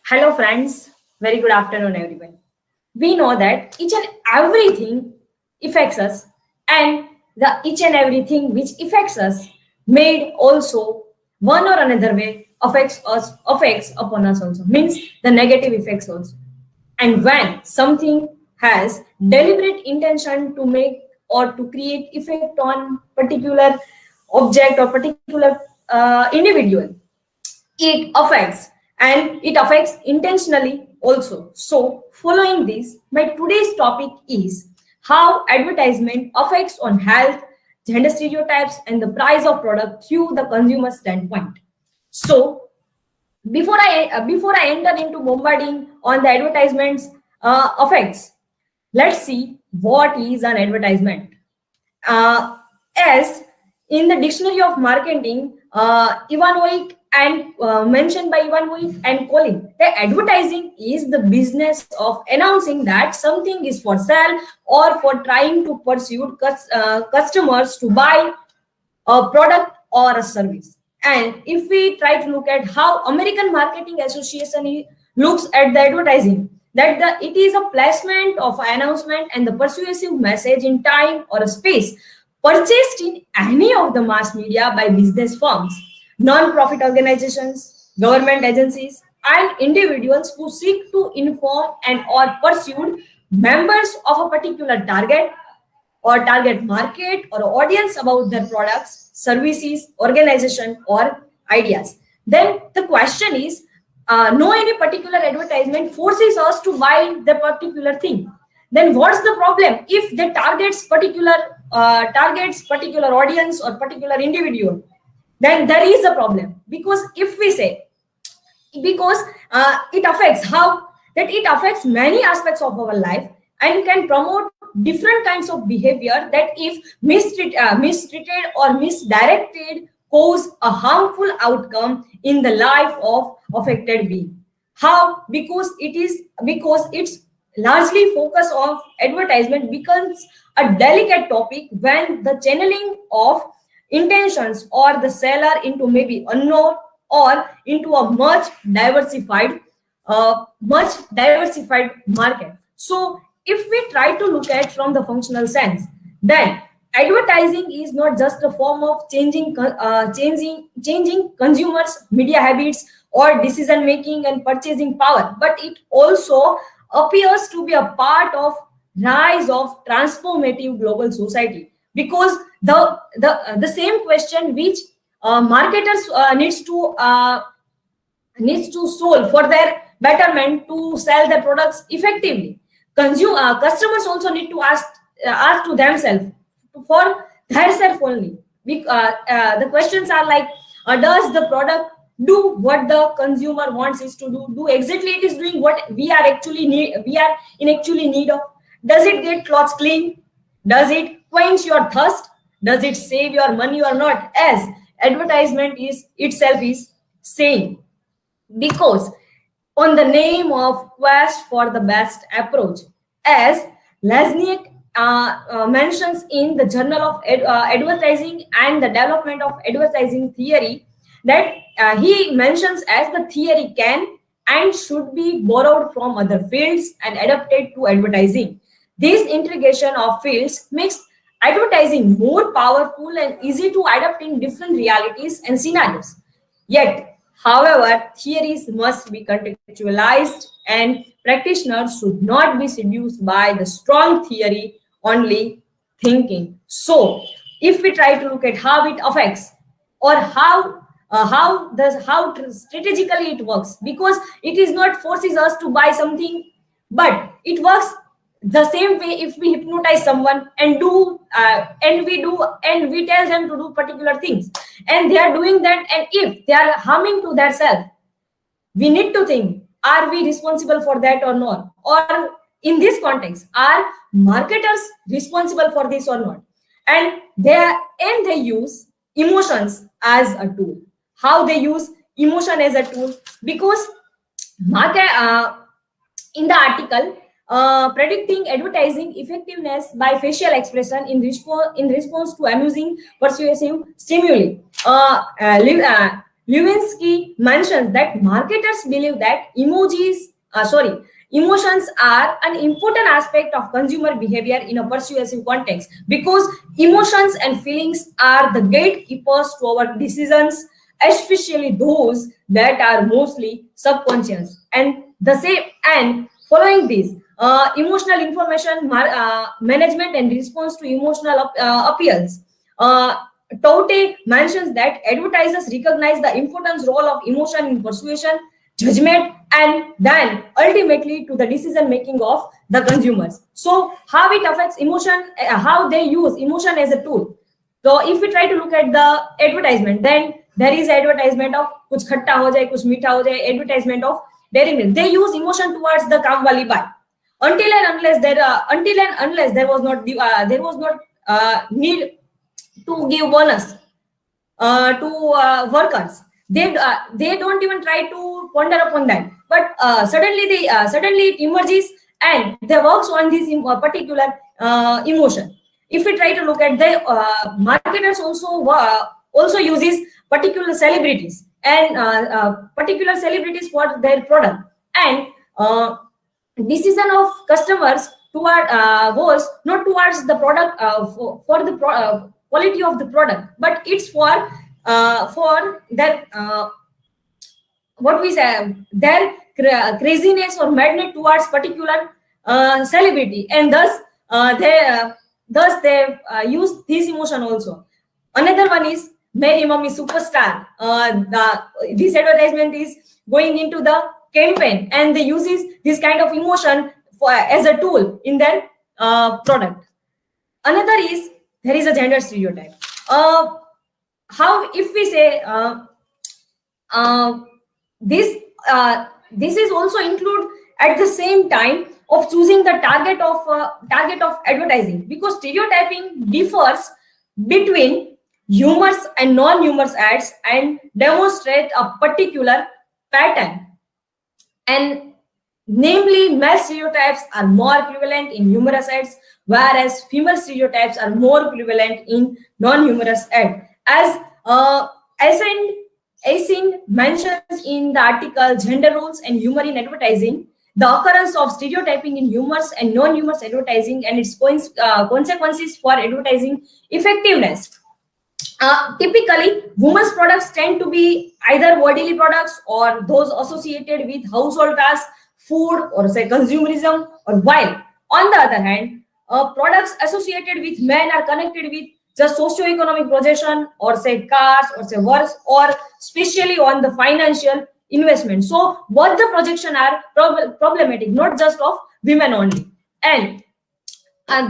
Hello, friends. Very good afternoon, everyone. We know that each and everything affects us, and the each and everything which affects us made also one or another way affects upon us also means the negative effects also. And when something has deliberate intention to make or to create effect on particular object or particular individual, it affects and it affects intentionally also. So following this, my today's topic is how advertisement affects on health, gender stereotypes, and the price of product through the consumer standpoint. So before I enter into bombarding on the advertisements effects, let's see what is an advertisement. As in the dictionary of marketing, Ivanovic and mentioned by Ivanovic and Colin, the advertising is the business of announcing that something is for sale or for trying to pursue customers to buy a product or a service. And if we try to look at how American Marketing Association looks at the advertising, that it is a placement of an announcement and the persuasive message in time or a space purchased in any of the mass media by business firms, non-profit organizations, government agencies, and individuals who seek to inform and or pursue members of a particular target or target market or audience about their products, services, organization, or ideas. Then the question is, no any particular advertisement forces us to buy the particular thing. Then what's the problem if they targets particular audience or particular individual? Then there is a problem, because if we say, because it affects how that it affects many aspects of our life and can promote different kinds of behavior that if mistreated or misdirected cause a harmful outcome in the life of affected being. How? Because it's largely focus of advertisement becomes a delicate topic when the channeling of intentions or the seller into maybe unknown or into a much diversified market. So if we try to look at from the functional sense, then advertising is not just a form of changing consumers media habits or decision making and purchasing power, but it also appears to be a part of rise of transformative global society, because the same question which marketers needs to solve for their betterment to sell their products effectively, customers also need to ask to themselves for themselves only. The questions are like, does the product do what the consumer wants it to do exactly it is doing what we are in actually need of? Does it get clothes clean? Does it quench your thirst? Does it save your money or not, as advertisement is itself is saying? Because on the name of quest for the best approach, as Lesniak mentions in the Journal of Advertising and the Development of Advertising Theory, that he mentions as the theory can and should be borrowed from other fields and adapted to advertising. This integration of fields makes advertising more powerful and easy to adapt in different realities and scenarios. Yet, however, theories must be contextualized and practitioners should not be seduced by the strong theory only thinking. So, if we try to look at how it affects or how strategically it works, because it is not forces us to buy something, but it works the same way if we hypnotize someone and we tell them to do particular things and they are doing that, and if they are harming to their self, we need to think, are we responsible for that or not? Or in this context, are marketers responsible for this or not? And they use emotions as a tool. How they use emotion as a tool? Because in the article, predicting advertising effectiveness by facial expression in response to amusing persuasive stimuli. Lewinsky mentions that marketers believe that emotions are an important aspect of consumer behavior in a persuasive context, because emotions and feelings are the gatekeepers to our decisions, especially those that are mostly subconscious. And the same and following this, emotional information management and response to emotional appeals. Taute mentions that advertisers recognize the importance role of emotion in persuasion, judgment, and then ultimately to the decision making of the consumers. So how it affects emotion, how they use emotion as a tool. So if we try to look at the advertisement, then there is advertisement of kuch khatta ho jaye, kuch meetha ho jaye, advertisement of dairy milk. They use emotion towards the kam wali buy. Until and unless there was not need to give bonus to workers, they don't even try to ponder upon that. But suddenly it emerges and they works on this particular emotion. If we try to look at the marketers also uses particular celebrities and particular celebrities for their product, and decision of customers toward goes not towards the product for the quality of the product, but it's for their what we say, their craziness or madness towards particular celebrity, and thus they use this emotion also. Another one is Mary Mummy Superstar. This advertisement is going into the campaign, and they uses this kind of emotion as a tool in their product. Another is there is a gender stereotype. How if we say this is also include at the same time of choosing the target of advertising, because stereotyping differs between humorous and non-humorous ads and demonstrate a particular pattern. And namely, male stereotypes are more prevalent in humorous ads, whereas female stereotypes are more prevalent in non-humorous ads. As Asing mentions in the article Gender Roles and Humor in Advertising, the occurrence of stereotyping in humorous and non-humorous advertising and its consequences for advertising effectiveness. Typically, women's products tend to be either bodily products or those associated with household tasks, food, or say consumerism, or while on the other hand, products associated with men are connected with just socio-economic projection, or say cars, or say works, or especially on the financial investment. So both the projection are problematic, not just of women only. And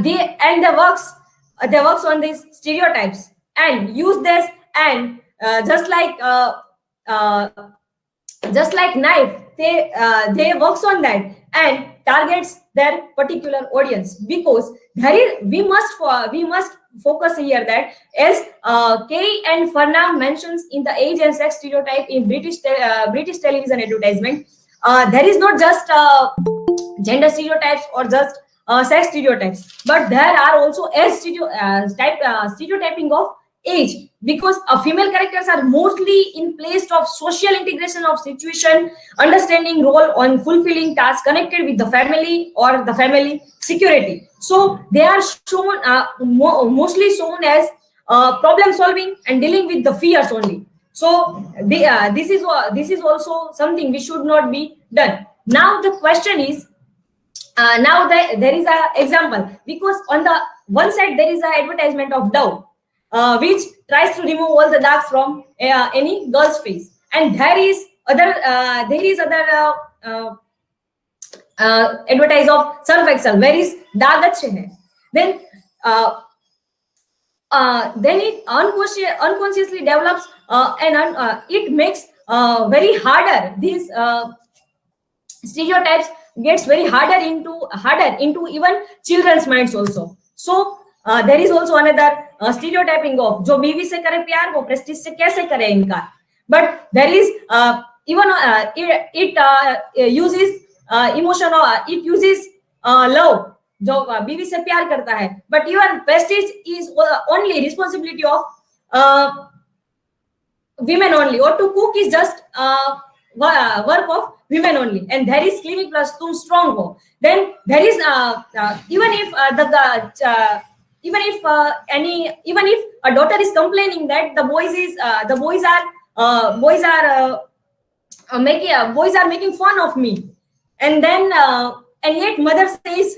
they works on these stereotypes and use this, and just like knife, they works on that and targets their particular audience, because we must focus here that as Kay and Farnham mentions in the age and sex stereotype in British television advertisement, there is not just gender stereotypes or just sex stereotypes, but there are also stereotyping of age, because female characters are mostly in place of social integration of situation, understanding role on fulfilling tasks connected with the family or the family security. So they are shown mostly shown as problem solving and dealing with the fears only. So this is also something we should not be done. Now the question is, there is a example, because on the one side there is a advertisement of Dove, which tries to remove all the darks from any girl's face, and there is other advertise of Surf Excel, where is दाग अच्छे हैं. Then it unconsciously develops and it makes very harder these stereotypes gets very harder into even children's minds also. So there is also another stereotyping of जो बीवी से करे प्यार वो Prestige से कैसे करे इनकार. But there is even it uses emotion, it uses love, जो बीवी से प्यार करता है. But even prestige is only responsibility of women only, or to cook is just work of women only, and there is clinic plus tum strong ho. Then there is even if even if a daughter is complaining that the boys are making boys are making fun of me, and then and yet mother says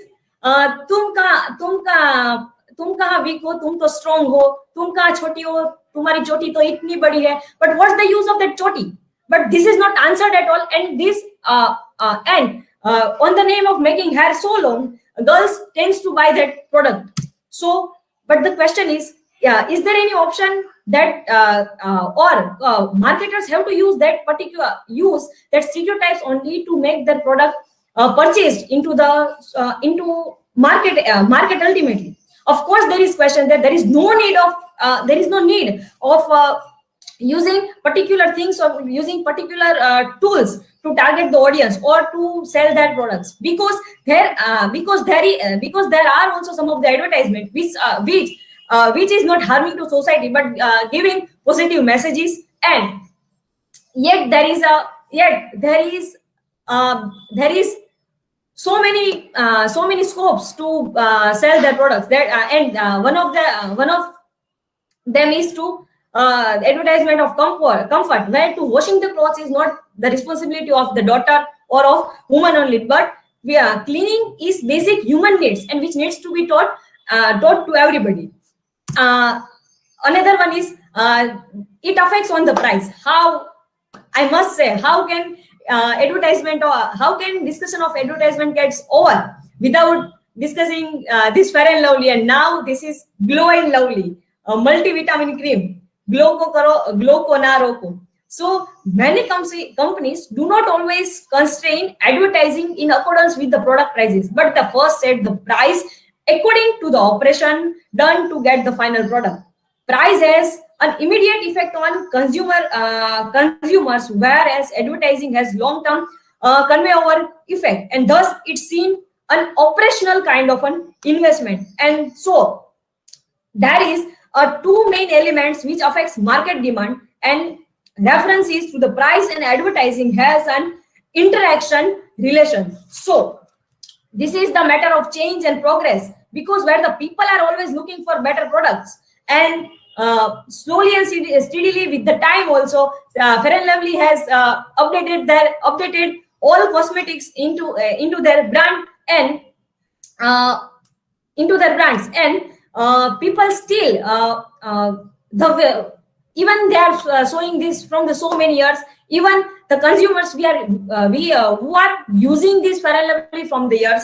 तुम कहाँ week हो, तुम तो strong हो, तुम कहाँ छोटी हो, तुम्हारी चोटी तो इतनी बड़ी है. But what's the use of that choti? But this is not answered at all, and this on the name of making hair so long, girls tends to buy that product. So, but the question is there any option that or marketers have to use that stereotypes only to make their product purchased into the into market ultimately? Of course, there is question that there is no need of using particular things or using particular tools to target the audience or to sell their products, because there are also some of the advertisement which is not harming to society but giving positive messages, and yet there is so many scopes to sell their products. One of them is to advertisement of comfort, where to washing the clothes is not the responsibility of the daughter or of woman only, but cleaning is basic human needs and which needs to be taught to everybody. Another one is it affects on the price. How, I must say, how can advertisement or how can discussion of advertisement gets over without discussing this Fair and Lovely, and now this is Glow and Lovely, multivitamin cream, glow ko na roko. So many companies do not always constrain advertising in accordance with the product prices, but the first set the price according to the operation done to get the final product. Price has an immediate effect on consumers, whereas advertising has long-term convey over effect, and thus it's seen an operational kind of an investment. And so there is two main elements which affects market demand, and references to the price and advertising has an interaction relation. So this is the matter of change and progress, because where the people are always looking for better products, and slowly and steadily with the time also Fair and Lovely has updated all cosmetics into their brand and into their brands, and people still even they are showing this from the so many years. Even the consumers who are using this Fair and Lovely from the years,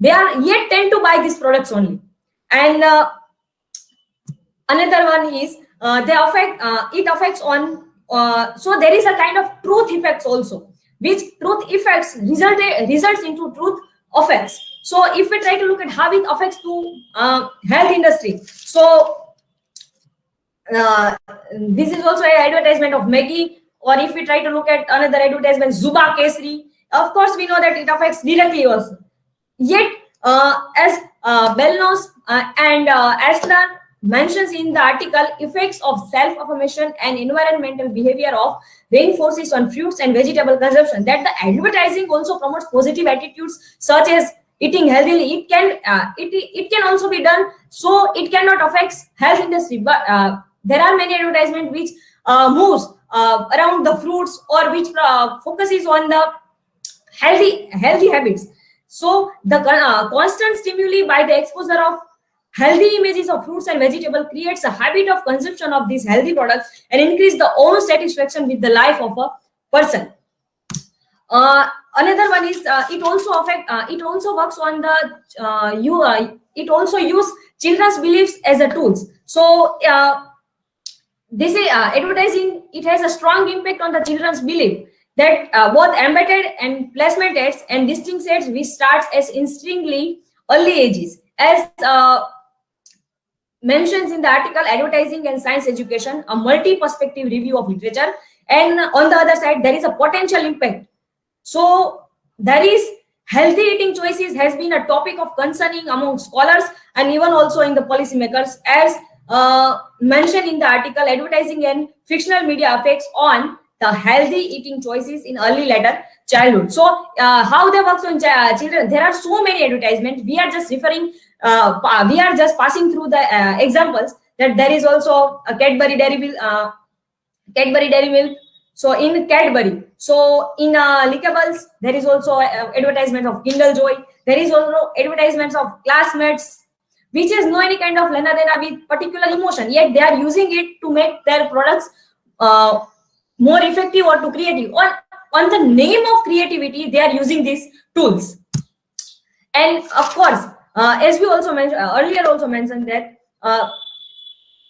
they are yet tend to buy these products only. And another one is it affects on so there is a kind of truth effects also, which truth effects results into truth effects. So if we try to look at how it affects to health industry, so this is also an advertisement of Maggie, or if we try to look at another advertisement, Zuba Kesri, of course we know that it affects directly also. Yet as Belnos and Aslan mentions in the article, effects of self-affirmation and environmental behavior of reinforces on fruits and vegetable consumption, that the advertising also promotes positive attitudes such as eating healthily. It can also be done, so it cannot affect health industry, but there are many advertisements which moves around the fruits, or which focuses on the healthy habits. So the constant stimuli by the exposure of healthy images of fruits and vegetables creates a habit of consumption of these healthy products and increase the own satisfaction with the life of a person. Another one is it also works on the it also use children's beliefs as a tools. So this is advertising, it has a strong impact on the children's belief, that both embedded and placement ads and distinct ads which starts as instinctively early ages, as mentions in the article Advertising and Science Education, a multi-perspective review of literature. And on the other side, there is a potential impact. So there is healthy eating choices has been a topic of concerning among scholars and even also in the policymakers, as mentioned in the article, advertising and fictional media effects on the healthy eating choices in early later childhood. So how they work on children, there are so many advertisements. We are just referring, we are just passing through the examples, that there is also a Cadbury Dairy Milk. So in Cadbury, so in Lickables, there is also advertisement of Kindle Joy. There is also advertisements of Classmates, which has no any kind of lena dena with particular emotion, yet they are using it to make their products more effective or to creative. On the name of creativity, they are using these tools. And of course, as we also mentioned earlier, also mentioned that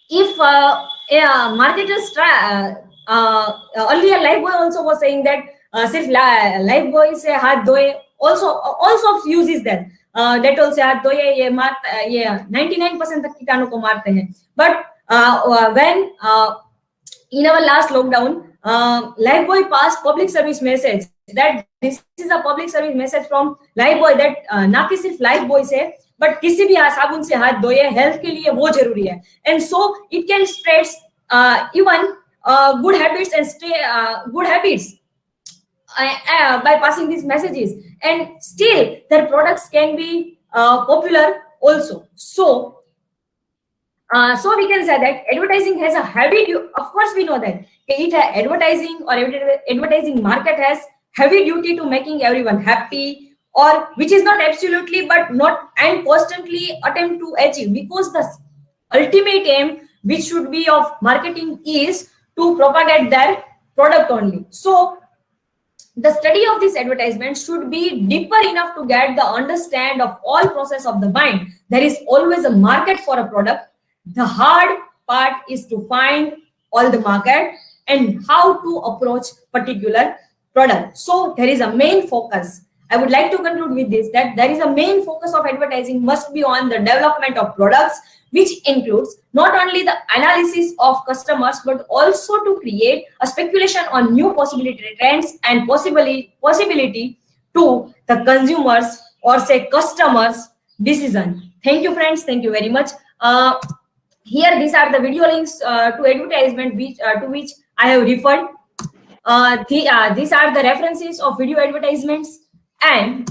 if marketers try, earlier Lifebuoy also was saying that सिर्फ Lifebuoy से हाथ धोए, also uses that Dettol से हाथ धोए, ये मारता, ये 99% तक कीटाणु को मारते हैं. But when in our last lockdown, Lifebuoy passed public service message that this is a public service message from Lifebuoy, that ना कि सिर्फ Lifebuoy से, but किसी भी साबुन से हाथ धोए, हेल्थ के लिए वो जरूरी है. And so it can spread even good habits and good habits by passing these messages, and still their products can be popular also. So we can say that advertising has a heavy of course we know that advertising or advertising market has heavy duty to making everyone happy, or which is not absolutely but not and constantly attempt to achieve, because the ultimate aim which should be of marketing is to propagate their product only. So the study of this advertisement should be deeper enough to get the understand of all process of the mind. There is always a market for a product. The hard part is to find all the market and how to approach particular product. So there is a main focus. I would like to conclude with this, that there is a main focus of advertising must be on the development of products, which includes not only the analysis of customers, but also to create a speculation on new possibility trends and possibility to the consumers or say customers decision. Thank you, friends. Thank you very much. Here, these are the video links to advertisement to which I have referred. These are the references of video advertisements, and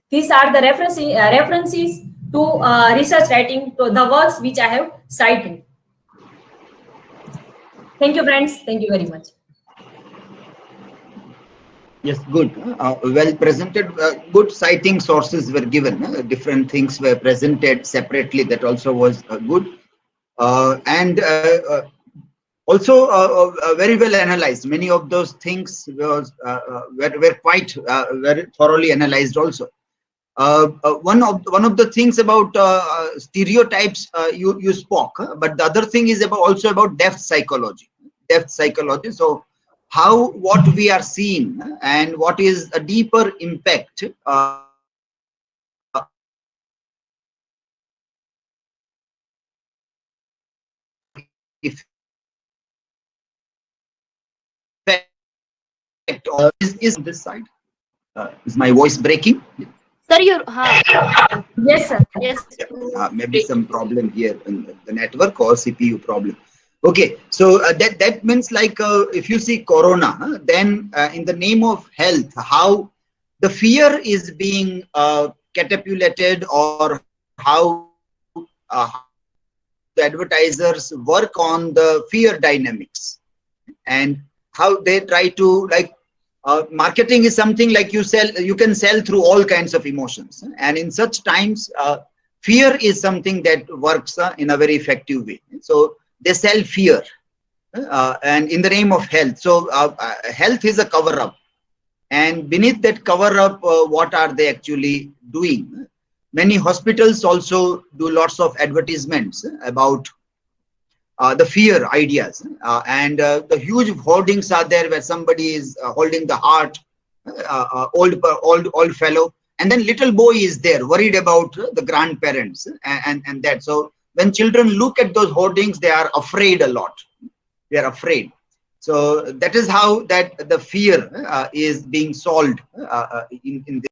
these are the references to research writing, to the works which I have cited. Thank you, friends. Thank you very much. Yes, good. Well presented. Good citing sources were given. Different things were presented separately. That also was good. And also very well analyzed. Many of those things were quite very thoroughly analyzed also. One of the things about stereotypes you spoke, but the other thing is also about depth psychology. So how what we are seeing and what is a deeper impact is this side. Is my voice breaking? Sir, you're Yes, sir. yes. Maybe some problem here in the network or CPU problem. Okay, so that means like if you see Corona, then in the name of health, how the fear is being catapulted, or how the advertisers work on the fear dynamics, and how they try to like marketing is something like you can sell through all kinds of emotions, and in such times fear is something that works in a very effective way. So they sell fear and in the name of health. So health is a cover up, and beneath that cover up what are they actually doing? Many hospitals also do lots of advertisements about the fear ideas, and the huge hoardings are there where somebody is holding the heart, old fellow, and then little boy is there worried about the grandparents and that. So when children look at those hoardings, they are afraid a lot. They are afraid. So that is how that the fear is being solved in this.